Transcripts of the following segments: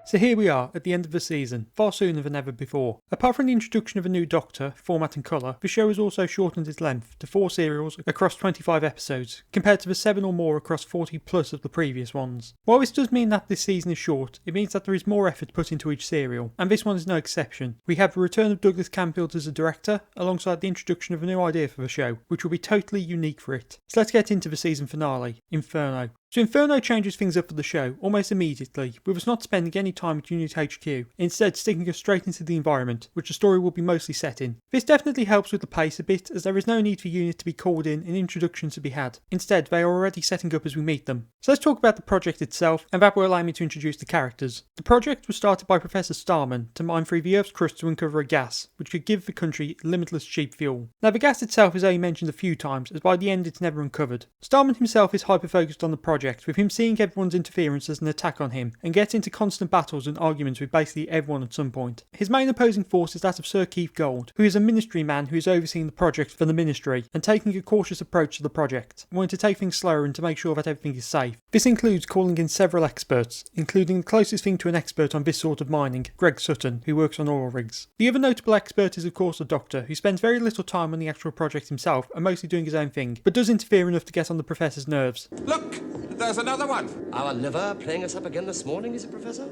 So here we are, at the end of the season, far sooner than ever before. Apart from the introduction of a new Doctor, format and colour, the show has also shortened its length to 4 serials across 25 episodes, compared to the 7 or more across 40 plus of the previous ones. While this does mean that this season is short, it means that there is more effort put into each serial, and this one is no exception. We have the return of Douglas Camfield as a director, alongside the introduction of a new idea for the show, which will be totally unique for it. So let's get into the season finale, Inferno. So Inferno changes things up for the show almost immediately, with us not spending any time at Unit HQ, instead sticking us straight into the environment, which the story will be mostly set in. This definitely helps with the pace a bit, as there is no need for Unit to be called in and introductions to be had. Instead, they are already setting up as we meet them. So let's talk about the project itself, and that will allow me to introduce the characters. The project was started by Professor Starman to mine through the Earth's crust to uncover a gas, which could give the country limitless cheap fuel. Now the gas itself is only mentioned a few times, as by the end it's never uncovered. Starman himself is hyper-focused on the project, with him seeing everyone's interference as an attack on him, and gets into constant battles and arguments with basically everyone at some point. His main opposing force is that of Sir Keith Gold, who is a ministry man who is overseeing the project for the ministry, and taking a cautious approach to the project, wanting to take things slower and to make sure that everything is safe. This includes calling in several experts, including the closest thing to an expert on this sort of mining, Greg Sutton, who works on oil rigs. The other notable expert is of course the Doctor, who spends very little time on the actual project himself and mostly doing his own thing, but does interfere enough to get on the Professor's nerves. Look! There's another one! Our liver playing us up again this morning, is it, Professor?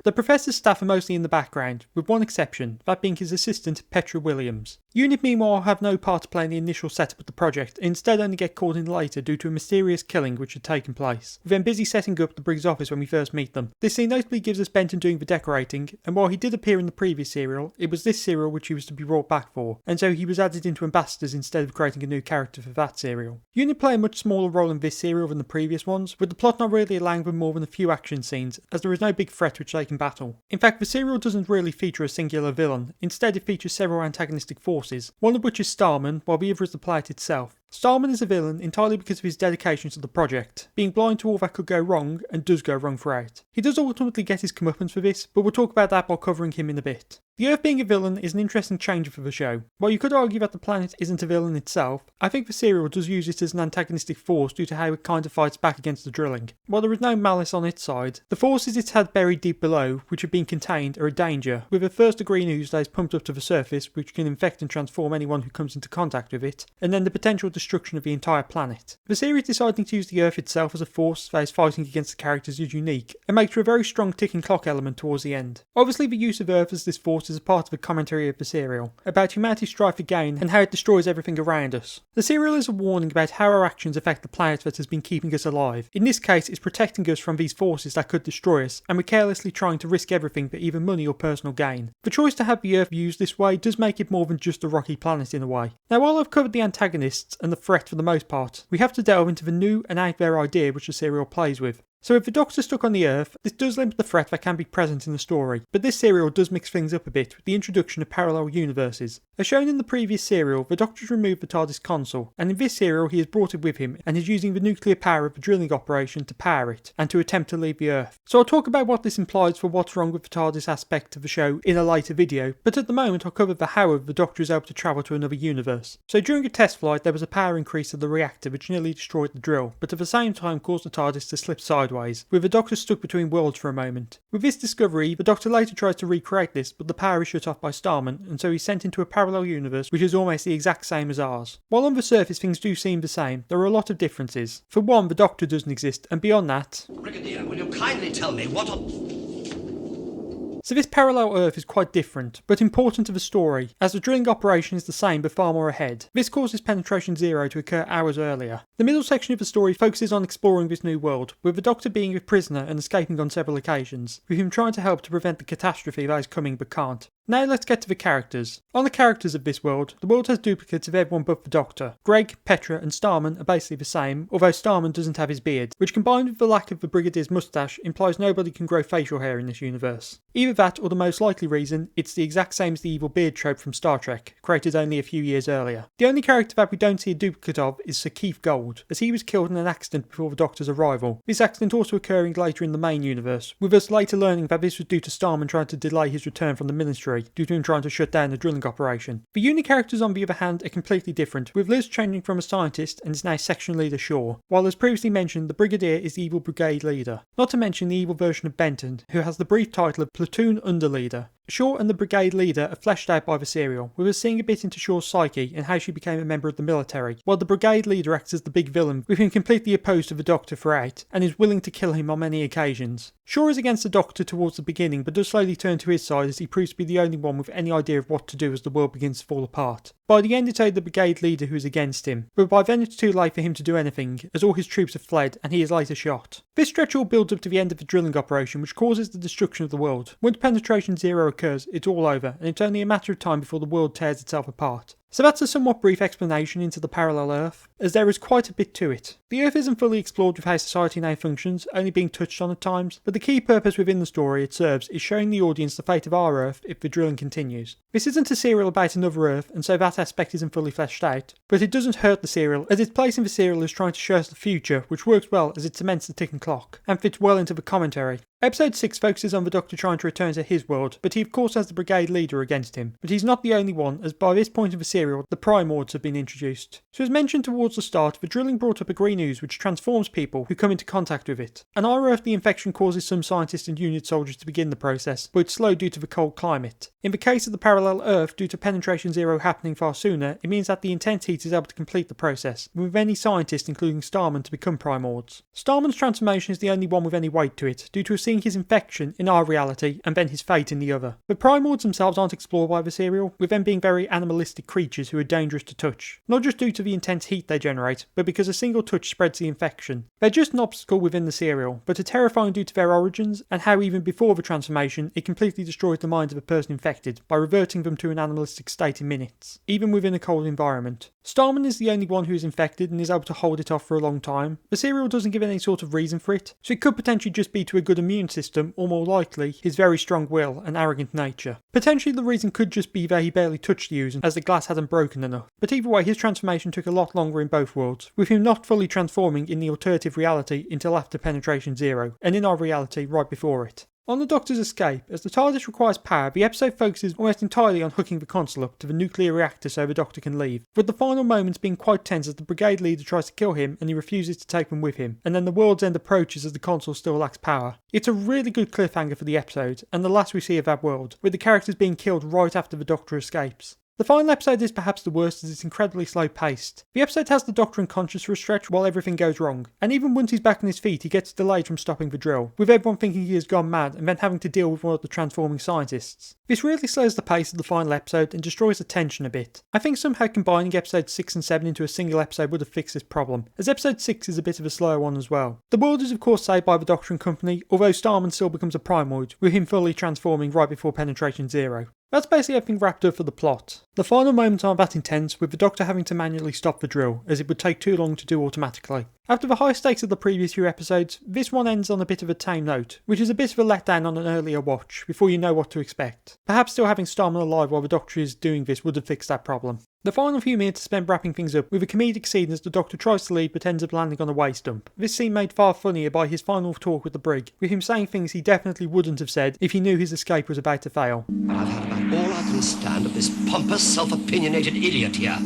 The Professor's staff are mostly in the background, with one exception, that being his assistant Petra Williams. Unit meanwhile have no part to play in the initial setup of the project, and instead only get called in later due to a mysterious killing which had taken place. We're then busy setting up the Briggs office when we first meet them. This scene notably gives us Benton doing the decorating, and while he did appear in the previous serial, it was this serial which he was to be brought back for, and so he was added into Ambassadors instead of creating a new character for that serial. Unit play a much smaller role in this serial than the previous ones, with the plot not really allowing them more than a few action scenes, as there is no big threat which they can battle. In fact, the serial doesn't really feature a singular villain, instead it features several antagonistic forces, one of which is Starman, while the other is the planet itself. Starman is a villain entirely because of his dedication to the project, being blind to all that could go wrong and does go wrong throughout. He does ultimately get his comeuppance for this, but we'll talk about that while covering him in a bit. The Earth being a villain is an interesting change for the show. While you could argue that the planet isn't a villain itself, I think the serial does use it as an antagonistic force due to how it kind of fights back against the drilling. While there is no malice on its side, the forces it had buried deep below, which have been contained, are a danger, with a first degree news that is pumped up to the surface, which can infect and transform anyone who comes into contact with it, and then the potential destruction of the entire planet. The series deciding to use the Earth itself as a force that is fighting against the characters is unique, and makes for a very strong ticking clock element towards the end. Obviously the use of Earth as this force is a part of the commentary of the serial, about humanity's strive for gain and how it destroys everything around us. The serial is a warning about how our actions affect the planet that has been keeping us alive. In this case, it's protecting us from these forces that could destroy us, and we're carelessly trying to risk everything for either money or personal gain. The choice to have the Earth used this way does make it more than just a rocky planet in a way. Now while I've covered the antagonists and the threat for the most part, we have to delve into the new and out there idea which the serial plays with. So if the Doctor's stuck on the Earth, this does limit the threat that can be present in the story, but this serial does mix things up a bit with the introduction of parallel universes. As shown in the previous serial, the Doctor's removed the TARDIS console, and in this serial he has brought it with him and is using the nuclear power of the drilling operation to power it, and to attempt to leave the Earth. So I'll talk about what this implies for what's wrong with the TARDIS aspect of the show in a later video, but at the moment I'll cover the how of the Doctor is able to travel to another universe. So during a test flight there was a power increase to the reactor which nearly destroyed the drill, but at the same time caused the TARDIS to slip sideways, with the Doctor stuck between worlds for a moment. With this discovery, the Doctor later tries to recreate this, but the power is shut off by Starman, and so he's sent into a parallel universe which is almost the exact same as ours. While on the surface things do seem the same, there are a lot of differences. For one, the Doctor doesn't exist, and beyond that... Brigadier, will you kindly tell me what So this parallel Earth is quite different, but important to the story, as the drilling operation is the same but far more ahead. This causes Penetration Zero to occur hours earlier. The middle section of the story focuses on exploring this new world, with the Doctor being a prisoner and escaping on several occasions, with him trying to help to prevent the catastrophe that is coming but can't. Now let's get to the characters. On the characters of this world, the world has duplicates of everyone but the Doctor. Greg, Petra and Starman are basically the same, although Starman doesn't have his beard, which combined with the lack of the Brigadier's moustache implies nobody can grow facial hair in this universe. Either that or the most likely reason, it's the exact same as the evil beard trope from Star Trek, created only a few years earlier. The only character that we don't see a duplicate of is Sir Keith Gold, as he was killed in an accident before the Doctor's arrival. This accident also occurring later in the main universe, with us later learning that this was due to Starman trying to delay his return from the Ministry, military due to him trying to shut down the drilling operation. The unit characters on the other hand are completely different, with Liz changing from a scientist and is now section leader Shaw, while as previously mentioned the Brigadier is the evil brigade leader. Not to mention the evil version of Benton, who has the brief title of platoon underleader. Shaw and the brigade leader are fleshed out by the serial, with us seeing a bit into Shaw's psyche and how she became a member of the military, while the brigade leader acts as the big villain, with him completely opposed to the Doctor throughout, and is willing to kill him on many occasions. Shaw is against the Doctor towards the beginning, but does slowly turn to his side as he proves to be the only one with any idea of what to do as the world begins to fall apart. By the end it's only the brigade leader who is against him, but by then it's too late for him to do anything, as all his troops have fled and he is later shot. This stretch all builds up to the end of the drilling operation, which causes the destruction of the world. Once penetration zero occurs, it's all over, and it's only a matter of time before the world tears itself apart. So that's a somewhat brief explanation into the parallel Earth, as there is quite a bit to it. The Earth isn't fully explored with how society now functions, only being touched on at times, but the key purpose within the story it serves is showing the audience the fate of our Earth if the drilling continues. This isn't a serial about another Earth, and so that aspect isn't fully fleshed out, but it doesn't hurt the serial, as its place in the serial is trying to show us the future, which works well as it cements the ticking clock, and fits well into the commentary. Episode 6 focuses on the Doctor trying to return to his world, but he of course has the brigade leader against him. But he's not the only one, as by this point of the serial, the Primords have been introduced. So as mentioned towards the start, the drilling brought up a green ooze which transforms people who come into contact with it. On our Earth the infection causes some scientists and unit soldiers to begin the process, but it's slow due to the cold climate. In the case of the parallel Earth, due to penetration zero happening far sooner, it means that the intense heat is able to complete the process, with many scientists including Starman to become Primords. Starman's transformation is the only one with any weight to it, due to us seeing his infection in our reality and then his fate in the other. The Primords themselves aren't explored by the serial, with them being very animalistic creatures who are dangerous to touch, not just due to the intense heat they generate, but because a single touch spreads the infection. They're just an obstacle within the serial, but are terrifying due to their origins and how even before the transformation it completely destroys the mind of a person infected by reverting them to an animalistic state in minutes, even within a cold environment. Starman is the only one who is infected and is able to hold it off for a long time. The serial doesn't give any sort of reason for it, so it could potentially just be to a good immune system, or more likely, his very strong will and arrogant nature. Potentially the reason could just be that he barely touched the ooze as the glass hadn't broken enough, but either way his transformation took a lot longer in both worlds, with him not fully transforming in the alternative reality until after penetration zero, and in our reality right before it. On the Doctor's escape, as the TARDIS requires power, the episode focuses almost entirely on hooking the console up to the nuclear reactor so the Doctor can leave, with the final moments being quite tense as the brigade leader tries to kill him and he refuses to take them with him, and then the world's end approaches as the console still lacks power. It's a really good cliffhanger for the episode, and the last we see of that world, with the characters being killed right after the Doctor escapes. The final episode is perhaps the worst as it's incredibly slow paced. The episode has the Doctor unconscious for a stretch while everything goes wrong, and even once he's back on his feet he gets delayed from stopping the drill, with everyone thinking he has gone mad and then having to deal with one of the transforming scientists. This really slows the pace of the final episode and destroys the tension a bit. I think somehow combining episodes 6 and 7 into a single episode would have fixed this problem, as episode 6 is a bit of a slower one as well. The world is of course saved by the Doctor and company, although Starman still becomes a Primoid, with him fully transforming right before penetration zero. That's basically everything wrapped up for the plot. The final moments aren't that intense, with the Doctor having to manually stop the drill, as it would take too long to do automatically. After the high stakes of the previous few episodes, this one ends on a bit of a tame note, which is a bit of a letdown on an earlier watch, before you know what to expect. Perhaps still having Starman alive while the Doctor is doing this would have fixed that problem. The final few minutes are spent wrapping things up with a comedic scene as the Doctor tries to leave but ends up landing on a waste dump. This scene made far funnier by his final talk with the brig, with him saying things he definitely wouldn't have said if he knew his escape was about to fail. I've had about all I can stand of this pompous, self-opinionated idiot here.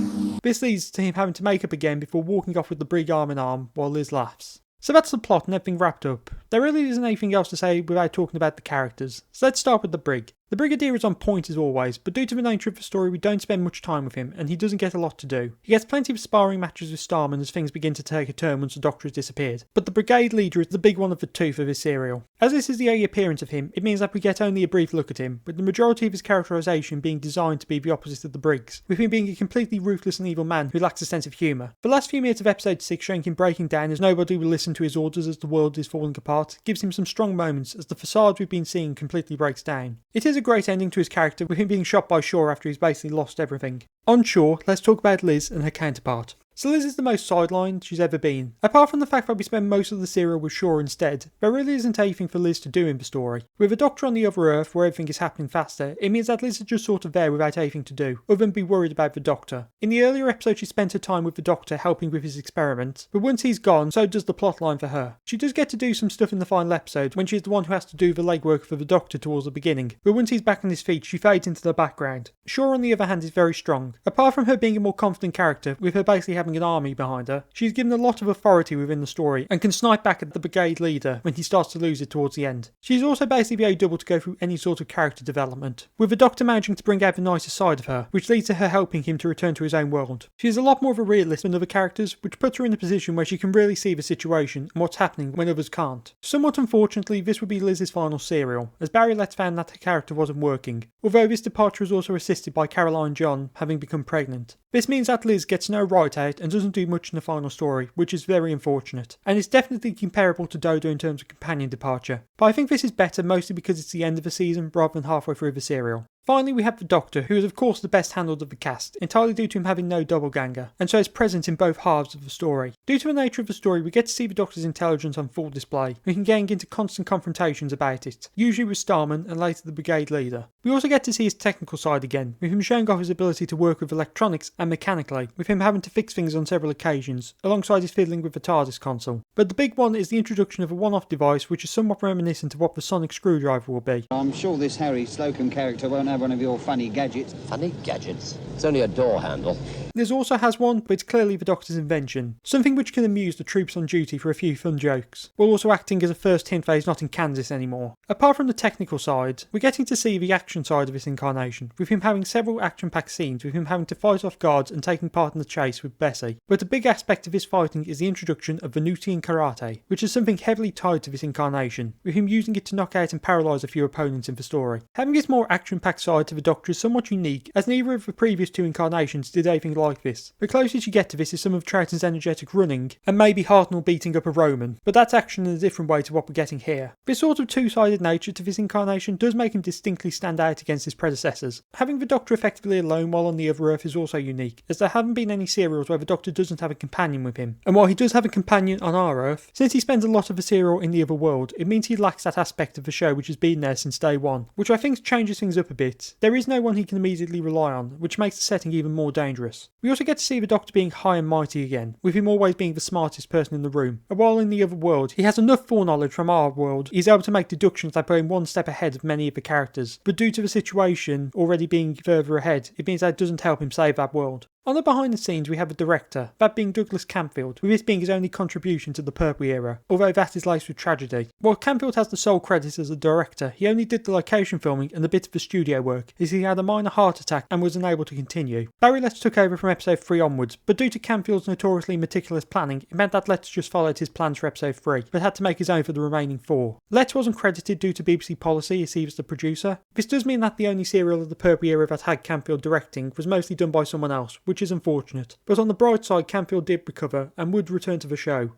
This leads to him having to make up again before walking off with the brig arm in arm while Liz laughs. So that's the plot and everything wrapped up. There really isn't anything else to say without talking about the characters, so let's start with the brig. The Brigadier is on point as always, but due to the nature of the story we don't spend much time with him and he doesn't get a lot to do. He gets plenty of sparring matches with Starman as things begin to take a turn once the Doctor has disappeared, but the brigade leader is the big one of the two for this serial. As this is the only appearance of him, it means that we get only a brief look at him, with the majority of his characterisation being designed to be the opposite of the Brig's, with him being a completely ruthless and evil man who lacks a sense of humour. The last few minutes of episode 6 showing him breaking down as nobody will listen to his orders as the world is falling apart gives him some strong moments as the facade we've been seeing completely breaks down. It is a great ending to his character with him being shot by Shaw after he's basically lost everything. Onshore, let's talk about Liz and her counterpart. So Liz is the most sidelined she's ever been. Apart from the fact that we spend most of the serial with Shaw instead, there really isn't anything for Liz to do in the story. With a Doctor on the other Earth where everything is happening faster, it means that Liz is just sort of there without anything to do, other than be worried about the Doctor. In the earlier episode she spent her time with the Doctor helping with his experiments, but once he's gone, so does the plotline for her. She does get to do some stuff in the final episode when she's the one who has to do the legwork for the Doctor towards the beginning, but once he's back on his feet she fades into the background. Shaw on the other hand is very strong. Apart from her being a more confident character, with her basically having an army behind her, she's given a lot of authority within the story and can snipe back at the brigade leader when he starts to lose it towards the end. She's also basically able to go through any sort of character development, with the Doctor managing to bring out the nicer side of her, which leads to her helping him to return to his own world. She is a lot more of a realist than other characters, which puts her in a position where she can really see the situation and what's happening when others can't. Somewhat unfortunately, this would be Liz's final serial, as Barry Letts found that her character wasn't working, although this departure was also assisted by Caroline John having become pregnant. This means that Liz gets no write out and doesn't do much in the final story, which is very unfortunate, and it's definitely comparable to Dodo in terms of companion departure, but I think this is better mostly because it's the end of the season rather than halfway through the serial. Finally, we have the Doctor, who is of course the best handled of the cast, entirely due to him having no doppelganger, and so is present in both halves of the story. Due to the nature of the story, we get to see the Doctor's intelligence on full display. We can get into constant confrontations about it, usually with Starman and later the brigade leader. We also get to see his technical side again, with him showing off his ability to work with electronics and mechanically, with him having to fix things on several occasions, alongside his fiddling with the TARDIS console. But the big one is the introduction of a one-off device which is somewhat reminiscent of what the sonic screwdriver will be. I'm sure this Harry Slocum character won't have one of your funny gadgets. Funny gadgets? It's only a door handle. Liz also has one, but it's clearly the Doctor's invention, something which can amuse the troops on duty for a few fun jokes, while also acting as a first hint that he's not in Kansas anymore. Apart from the technical side, we're getting to see the action side of this incarnation, with him having several action-packed scenes, with him having to fight off guards and taking part in the chase with Bessie. But a big aspect of his fighting is the introduction of Venusian karate, which is something heavily tied to this incarnation, with him using it to knock out and paralyse a few opponents in the story. Having this more action-packed side to the Doctor is somewhat unique, as neither of the previous two incarnations did anything like this. The closest you get to this is some of Troughton's energetic running, and maybe Hartnell beating up a Roman, but that's action in a different way to what we're getting here. This sort of two-sided nature to this incarnation does make him distinctly stand out against his predecessors. Having the Doctor effectively alone while on the other Earth is also unique, as there haven't been any serials where the Doctor doesn't have a companion with him. And while he does have a companion on our Earth, since he spends a lot of the serial in the other world, it means he lacks that aspect of the show which has been there since day one, which I think changes things up a bit. There is no one he can immediately rely on, which makes the setting even more dangerous. We also get to see the Doctor being high and mighty again, with him always being the smartest person in the room, and while in the other world he has enough foreknowledge from our world, he's able to make deductions that put him one step ahead of many of the characters, but due to the situation already being further ahead, it means that it doesn't help him save that world. On the behind the scenes we have a director, that being Douglas Camfield, with this being his only contribution to the Purple Era, although that is laced with tragedy. While Camfield has the sole credit as a director, he only did the location filming and a bit of the studio work, as he had a minor heart attack and was unable to continue. Barry Letts took over from episode 3 onwards, but due to Camfield's notoriously meticulous planning, it meant that Letts just followed his plans for episode 3, but had to make his own for the remaining 4. Letts wasn't credited due to BBC policy as he was the producer. This does mean that the only serial of the Purple Era that had Camfield directing was mostly done by someone else, which is unfortunate. But on the bright side, Camfield did recover and would return to the show.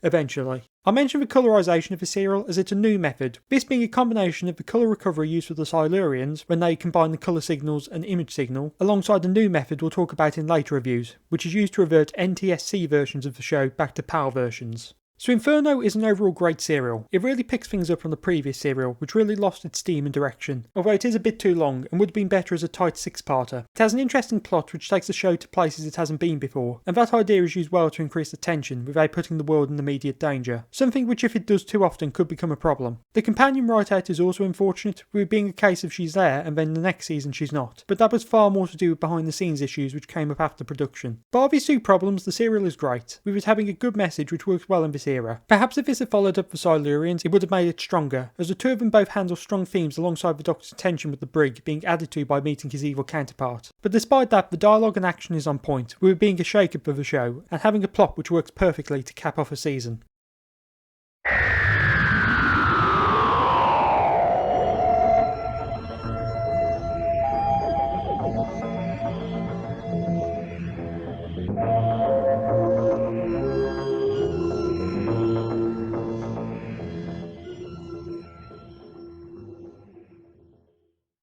Eventually. I mentioned the colorisation of the serial as it's a new method, this being a combination of the colour recovery used for the Silurians when they combine the colour signals and image signal, alongside a new method we'll talk about in later reviews, which is used to revert NTSC versions of the show back to PAL versions. So Inferno is an overall great serial. It really picks things up from the previous serial, which really lost its steam and direction, although it is a bit too long and would have been better as a tight 6-parter. It has an interesting plot which takes the show to places it hasn't been before, and that idea is used well to increase the tension without putting the world in immediate danger, something which if it does too often could become a problem. The companion write-out is also unfortunate, with it being a case of she's there and then the next season she's not, but that was far more to do with behind the scenes issues which came up after production. Bar these two problems, the serial is great, with it having a good message which works well in this era. Perhaps if this had followed up the Silurians, it would have made it stronger, as the two of them both handle strong themes alongside the Doctor's tension with the brig being added to by meeting his evil counterpart. But despite that, the dialogue and action is on point, with it being a shake-up of the show, and having a plot which works perfectly to cap off a season.